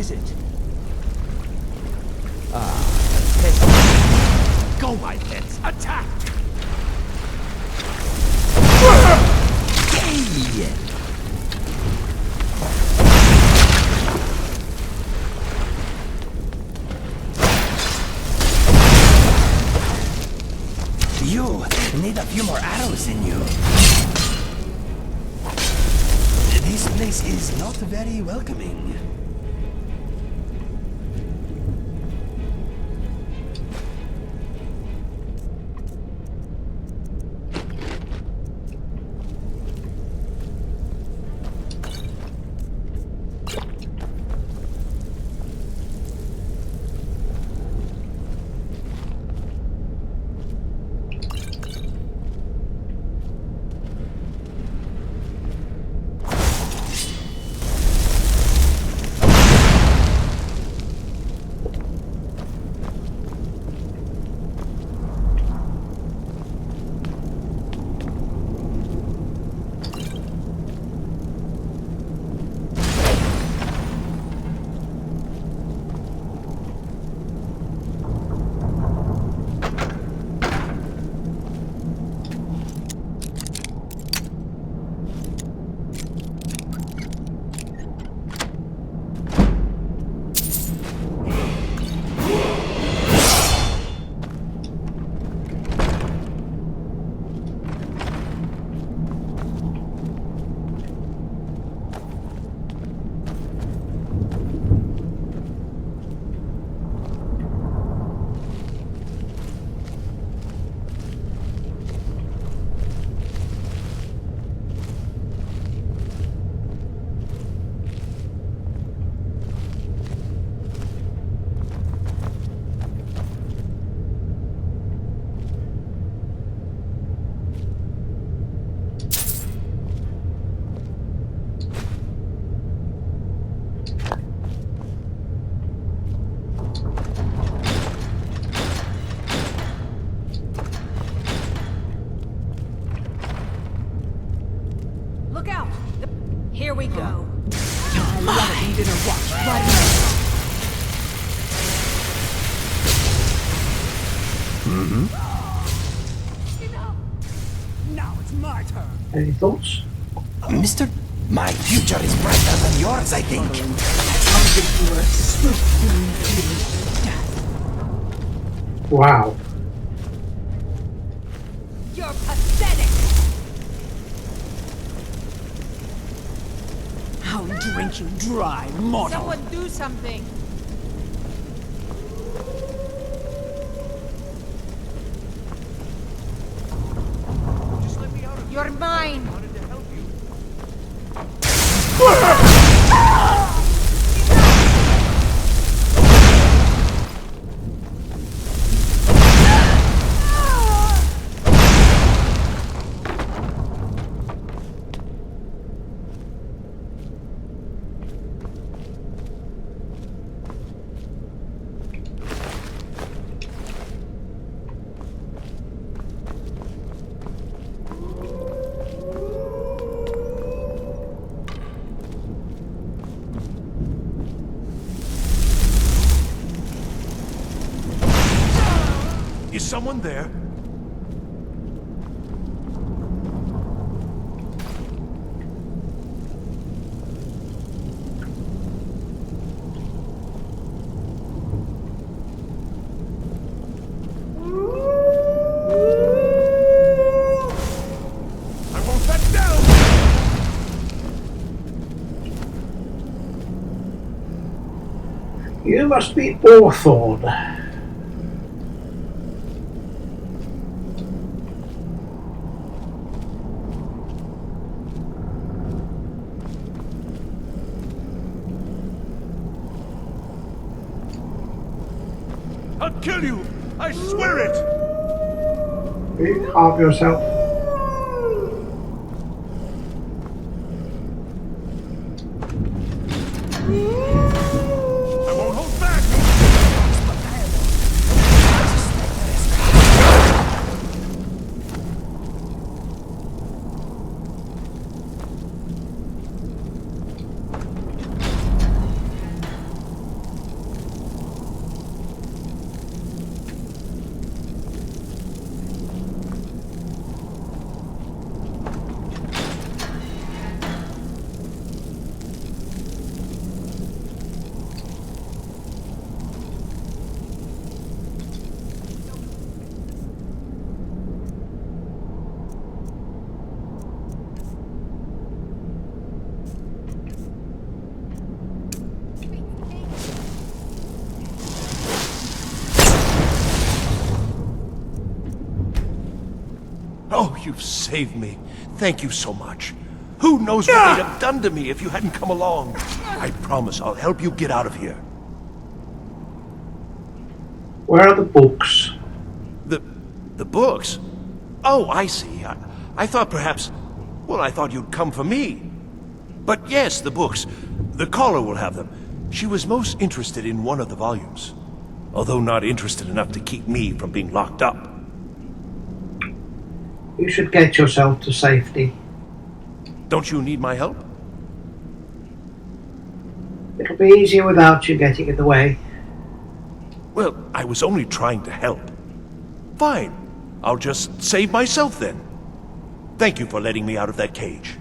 is it? Pets. Go, my pets! Attack! Hey! You need a few more arrows in you. This place is not very welcoming. Look out! Here we go. I love it. You didn't watch right now. Now it's my turn. Any thoughts? Mister, my future is brighter than yours, I think. Wow. You're pathetic. I'll drink you dry, mortal! Someone do something. Just let me out of You're mine. I wanted to help you. Is someone there? I won't back down! You must be Orthorn. I'll kill you! I swear it! You harm yourself. I won't hold back! Oh, you've saved me. Thank you so much. Who knows what they'd have done to me if you hadn't come along? I promise I'll help you get out of here. Where are the books? The books? Oh, I see. I thought perhaps... Well, I thought you'd come for me. But yes, the books. The caller will have them. She was most interested in one of the volumes. Although not interested enough to keep me from being locked up. You should get yourself to safety. Don't you need my help? It'll be easier without you getting in the way. Well, I was only trying to help. Fine. I'll just save myself then. Thank you for letting me out of that cage.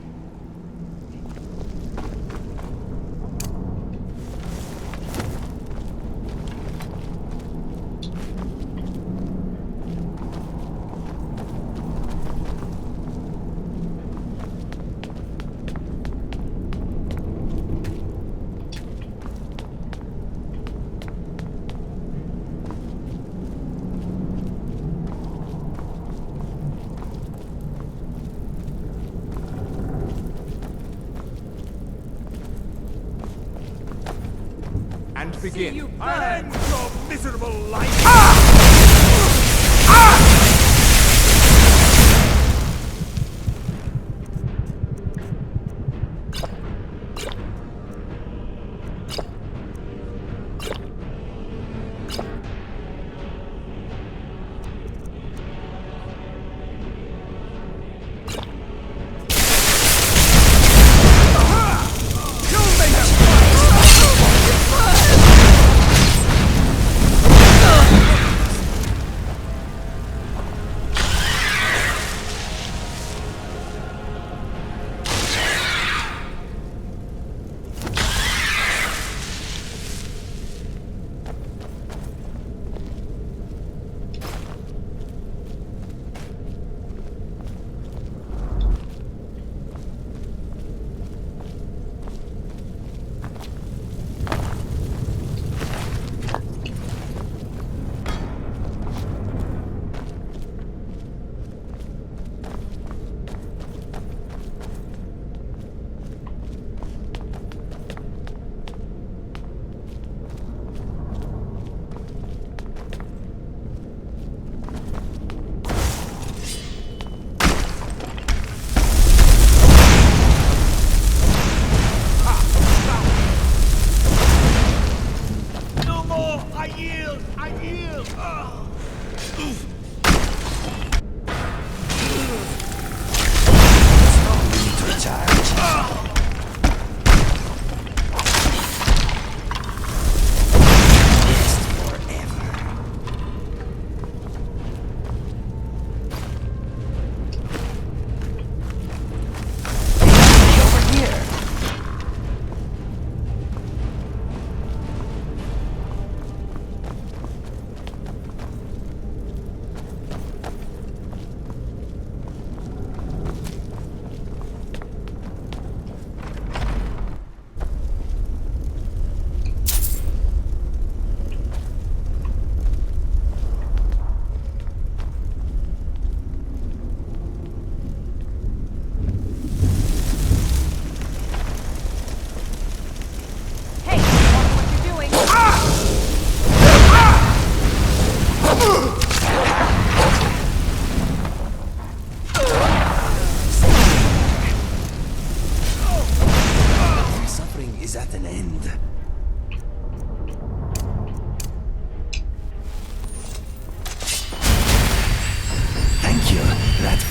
And See begin. you I'll burn. end your miserable life!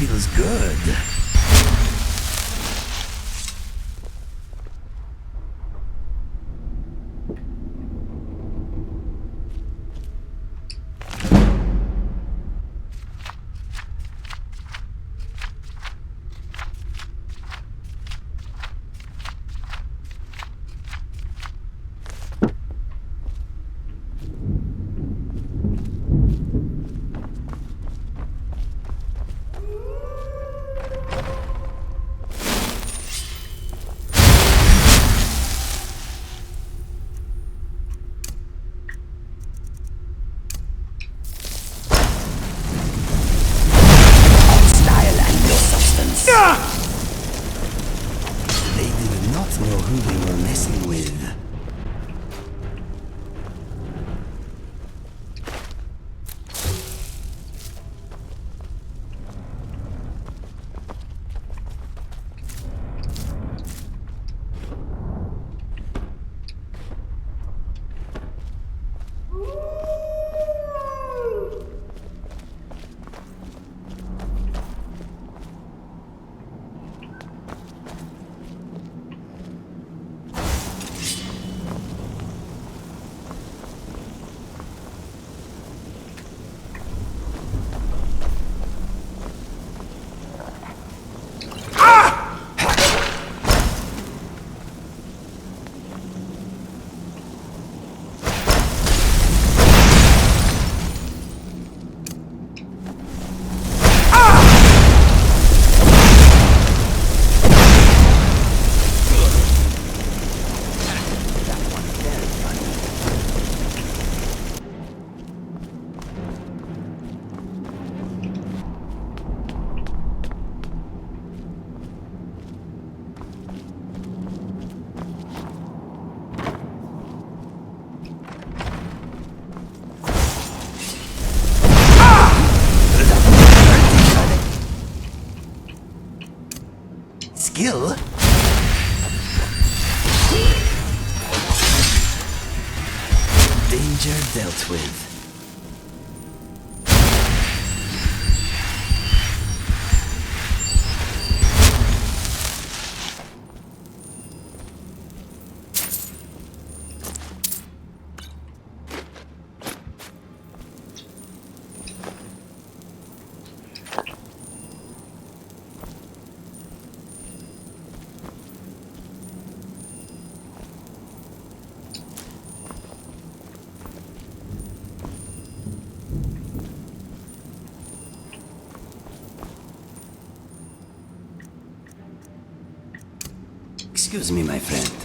feels good. skill. Danger dealt with. Excuse me, my friend.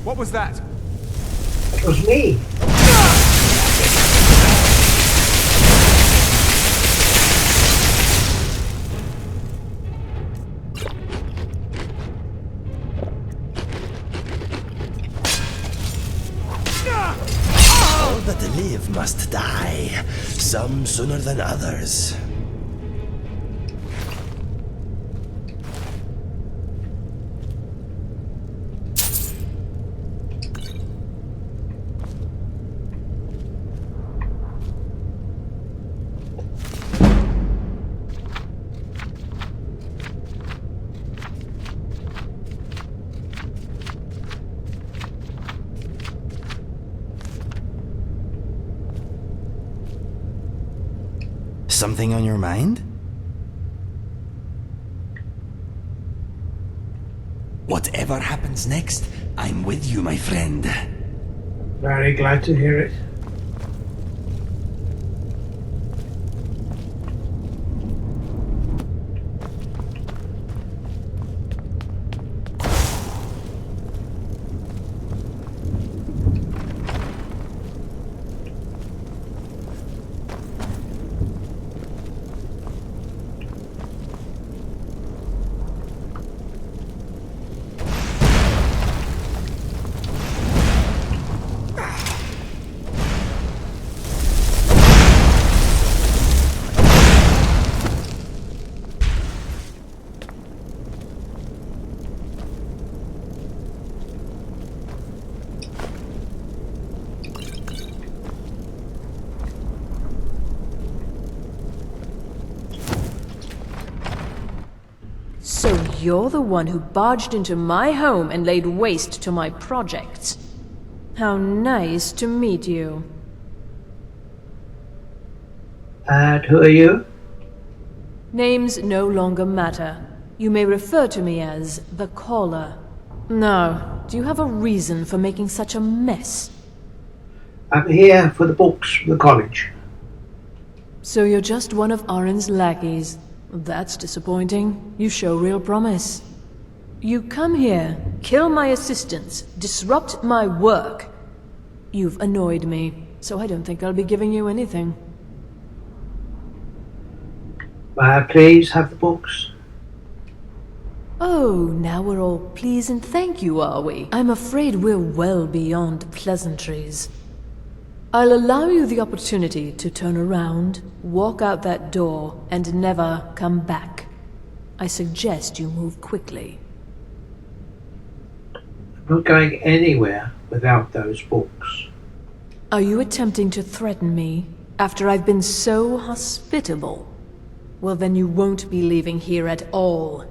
What was that? It was me. All that live must die, some sooner than others. Something on your mind? Whatever happens next, I'm with you, my friend. Very glad to hear it. So you're the one who barged into my home and laid waste to my projects. How nice to meet you. And who are you? Names no longer matter. You may refer to me as the Caller. Now, do you have a reason for making such a mess? I'm here for the books from the college. So you're just one of Arin's lackeys. That's disappointing. You show real promise. You come here, kill my assistants, disrupt my work. You've annoyed me, so I don't think I'll be giving you anything. May I please have the books? Oh, now we're all please and thank you, are we? I'm afraid we're well beyond pleasantries. I'll allow you the opportunity to turn around, walk out that door, and never come back. I suggest you move quickly. I'm not going anywhere without those books. Are you attempting to threaten me? After I've been so hospitable? Well, then you won't be leaving here at all.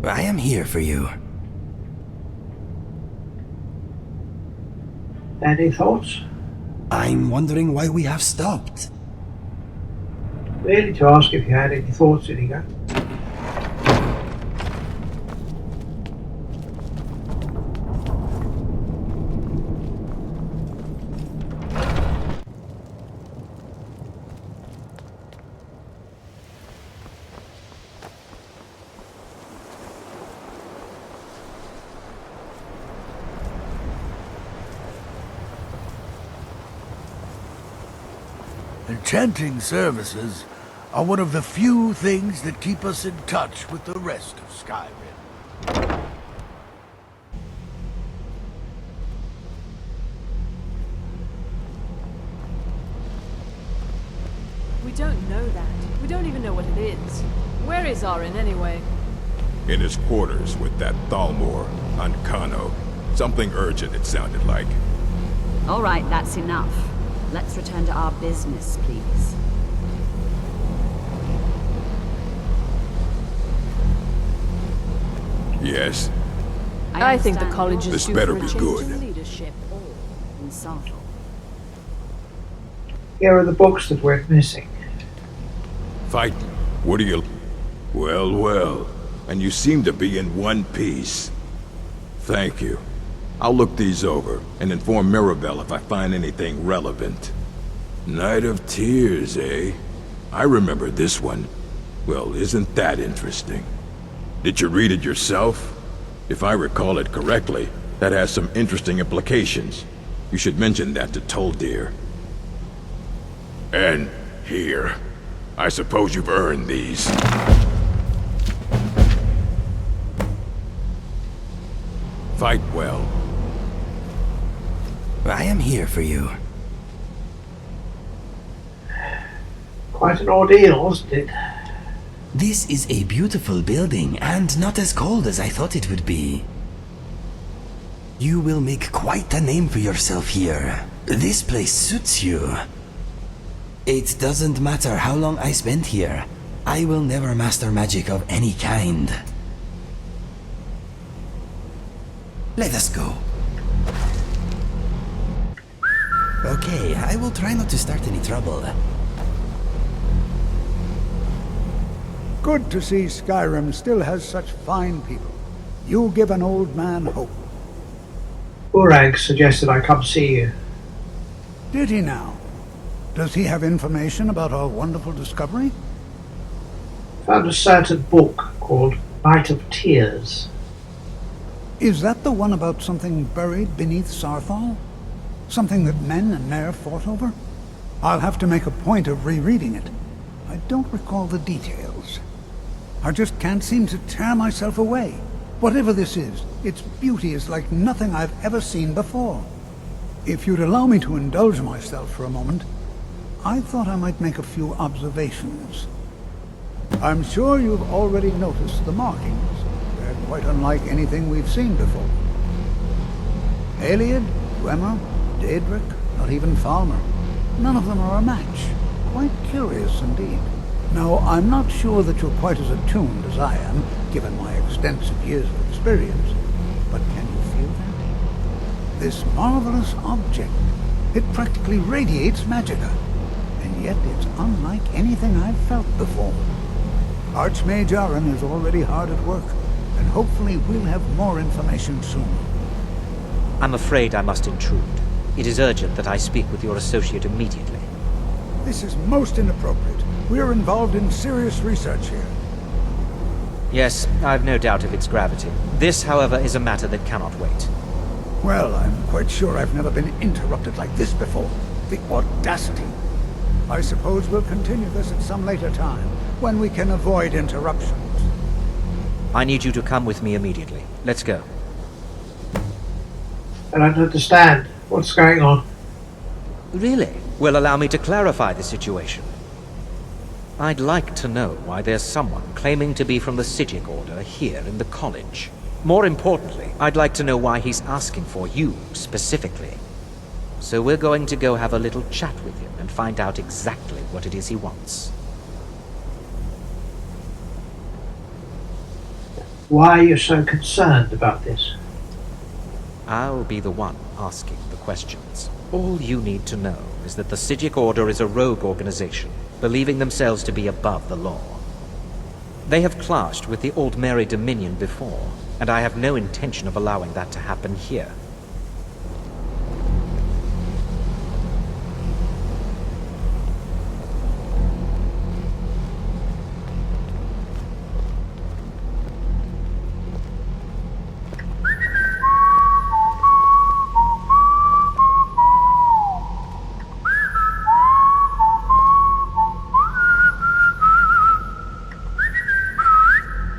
I am here for you. Any thoughts? I'm wondering why we have stopped. Really to ask if you had any thoughts, Inigo. Enchanting services are one of the few things that keep us in touch with the rest of Skyrim. We don't know that. We don't even know what it is. Where is Arin anyway? In his quarters with that Thalmor on Kano. Something urgent, it sounded like. All right, that's enough. Let's return to our business, please. Yes, I think the college is This due better for a be change good. in leadership. In Sarthal. Here are the books that went missing. fighting. What are you... Well, well. And you seem to be in one piece. Thank you. I'll look these over and inform Mirabelle if I find anything relevant. Night of Tears, eh? I remember this one. Well, isn't that interesting? Did you read it yourself? If I recall it correctly, that has some interesting implications. You should mention that to Toldir. And here. I suppose you've earned these. Fight well. I am here for you. Quite an ordeal, wasn't it? This is a beautiful building, and not as cold as I thought it would be. You will make quite a name for yourself here. This place suits you. It doesn't matter how long I spend here. I will never master magic of any kind. Let us go. Okay, I will try not to start any trouble. Good to see Skyrim still has such fine people. You give an old man hope. Urag suggested I come see you. Did he now? Does he have information about our wonderful discovery? Found a certain book called Night of Tears. Is that the one about something buried beneath Sarthal? Something that men and Mare fought over? I'll have to make a point of rereading it. I don't recall the details. I just can't seem to tear myself away. Whatever this is, its beauty is like nothing I've ever seen before. If you'd allow me to indulge myself for a moment, I thought I might make a few observations. I'm sure you've already noticed the markings. They're quite unlike anything we've seen before. Haliod, Dwemer, Daedric, not even Falmer. None of them are a match. Quite curious indeed. Now, I'm not sure that you're quite as attuned as I am, given my extensive years of experience. But can you feel that? This marvelous object, it practically radiates magicka. And yet it's unlike anything I've felt before. Archmage Aaron is already hard at work, and hopefully we'll have more information soon. I'm afraid I must intrude. It is urgent that I speak with your associate immediately. This is most inappropriate. We are involved in serious research here. Yes, I've no doubt of its gravity. This, however, is a matter that cannot wait. Well, I'm quite sure I've never been interrupted like this before. The audacity. I suppose we'll continue this at some later time, when we can avoid interruptions. I need you to come with me immediately. Let's go. I don't understand. What's going on? Really? Well, allow me to clarify the situation. I'd like to know why there's someone claiming to be from the Psijic Order here in the college. More importantly, I'd like to know why he's asking for you, specifically. So we're going to go have a little chat with him and find out exactly what it is he wants. Why are you so concerned about this? I'll be the one asking the questions. All you need to know is that the Psijic Order is a rogue organization, believing themselves to be above the law. They have clashed with the Old Mary Dominion before, and I have no intention of allowing that to happen here.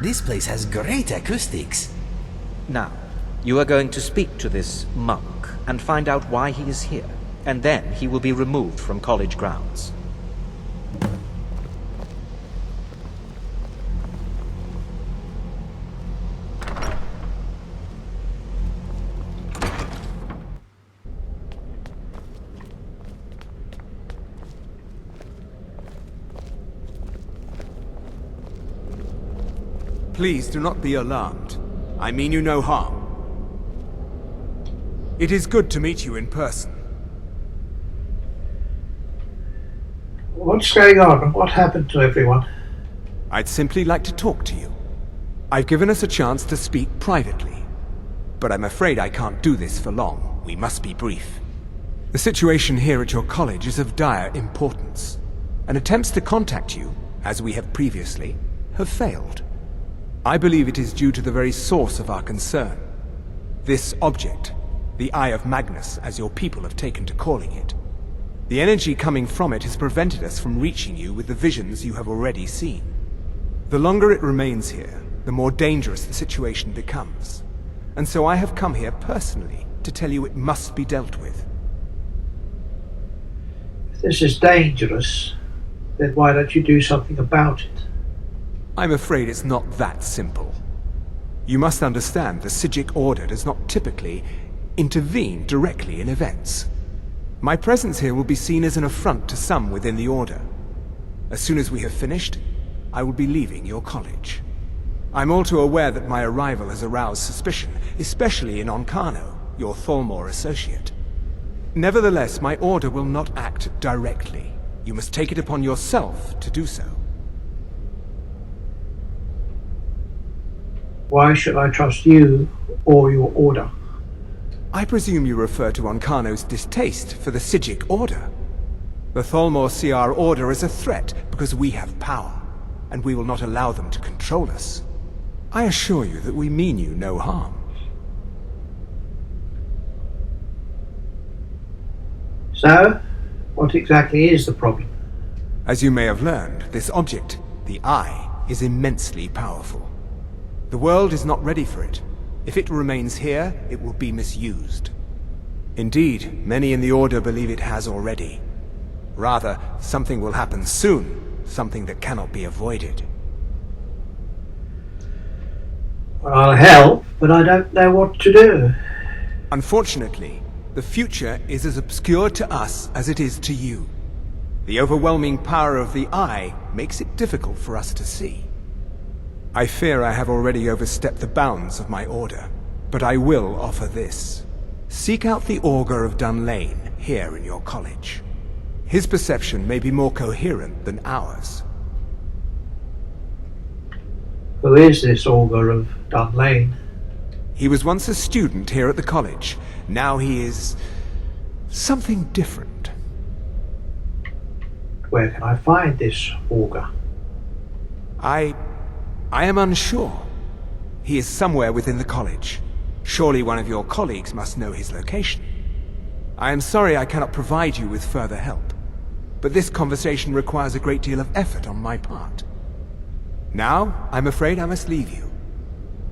This place has great acoustics. Now, you are going to speak to this monk and find out why he is here, and then he will be removed from college grounds. Please do not be alarmed. I mean you no harm. It is good to meet you in person. What's going on? What happened to everyone? I'd simply like to talk to you. I've given us a chance to speak privately, but I'm afraid I can't do this for long. We must be brief. The situation here at your college is of dire importance, and attempts to contact you, as we have previously, have failed. I believe it is due to the very source of our concern. This object, the Eye of Magnus, as your people have taken to calling it. The energy coming from it has prevented us from reaching you with the visions you have already seen. The longer it remains here, the more dangerous the situation becomes. And so I have come here personally to tell you it must be dealt with. If this is dangerous, then why don't you do something about it? I'm afraid it's not that simple. You must understand the Psijic Order does not typically intervene directly in events. My presence here will be seen as an affront to some within the Order. As soon as we have finished, I will be leaving your college. I'm all too aware that my arrival has aroused suspicion, especially in Onkano, your Thalmor associate. Nevertheless, my order will not act directly. You must take it upon yourself to do so. Why should I trust you or your order? I presume you refer to Onkano's distaste for the Psijic Order. The Thalmor see our order as a threat because we have power, and we will not allow them to control us. I assure you that we mean you no harm. So, what exactly is the problem? As you may have learned, this object, the Eye, is immensely powerful. The world is not ready for it. If it remains here, it will be misused. Indeed, many in the Order believe it has already. Rather, something will happen soon, something that cannot be avoided. Well, I'll help, but I don't know what to do. Unfortunately, the future is as obscure to us as it is to you. The overwhelming power of the Eye makes it difficult for us to see. I fear I have already overstepped the bounds of my order, but I will offer this. Seek out the Augur of Dunlane here in your college. His perception may be more coherent than ours. Who is this Augur of Dunlane? He was once a student here at the college. Now he is something different. Where can I find this Augur? I am unsure. He is somewhere within the college. Surely one of your colleagues must know his location. I am sorry I cannot provide you with further help, but this conversation requires a great deal of effort on my part. Now, I'm afraid I must leave you.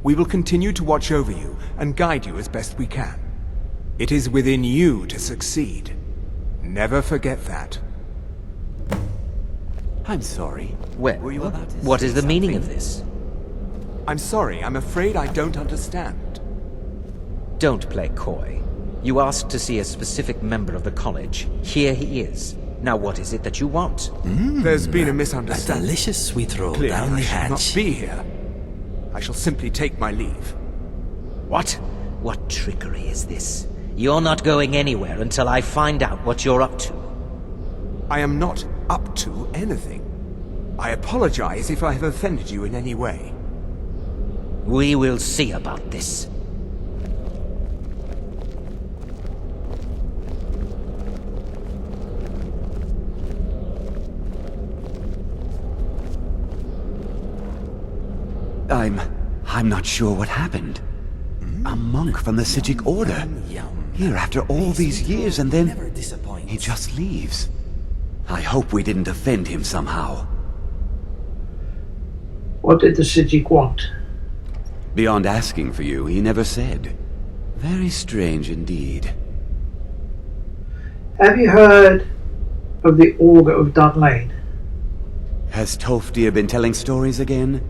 We will continue to watch over you and guide you as best we can. It is within you to succeed. Never forget that. I'm sorry. Well, Were you about to what is say the meaning something? of this? I'm sorry, I'm afraid I don't understand. Don't play coy. You asked to see a specific member of the college. Here he is. Now what is it that you want? There's been a A misunderstanding. delicious sweet roll Clearly, down I the should not hatch. be here. I shall simply take my leave. What? What trickery is this? You're not going anywhere until I find out what you're up to. I am not up to anything. I apologize if I have offended you in any way. We will see about this. I'm not sure what happened. A monk from the Psijic Order. Here after all these years, and then Never disappoints. he just leaves. I hope we didn't offend him somehow. What did the Psijic want? Beyond asking for you, he never said. Very strange indeed. Have you heard of the Augur of Dunlane? Has Tofdir been telling stories again?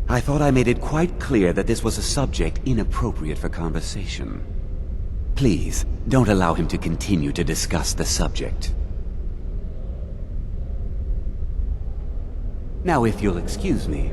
I thought I made it quite clear that this was a subject inappropriate for conversation. Please, don't allow him to continue to discuss the subject. Now, if you'll excuse me,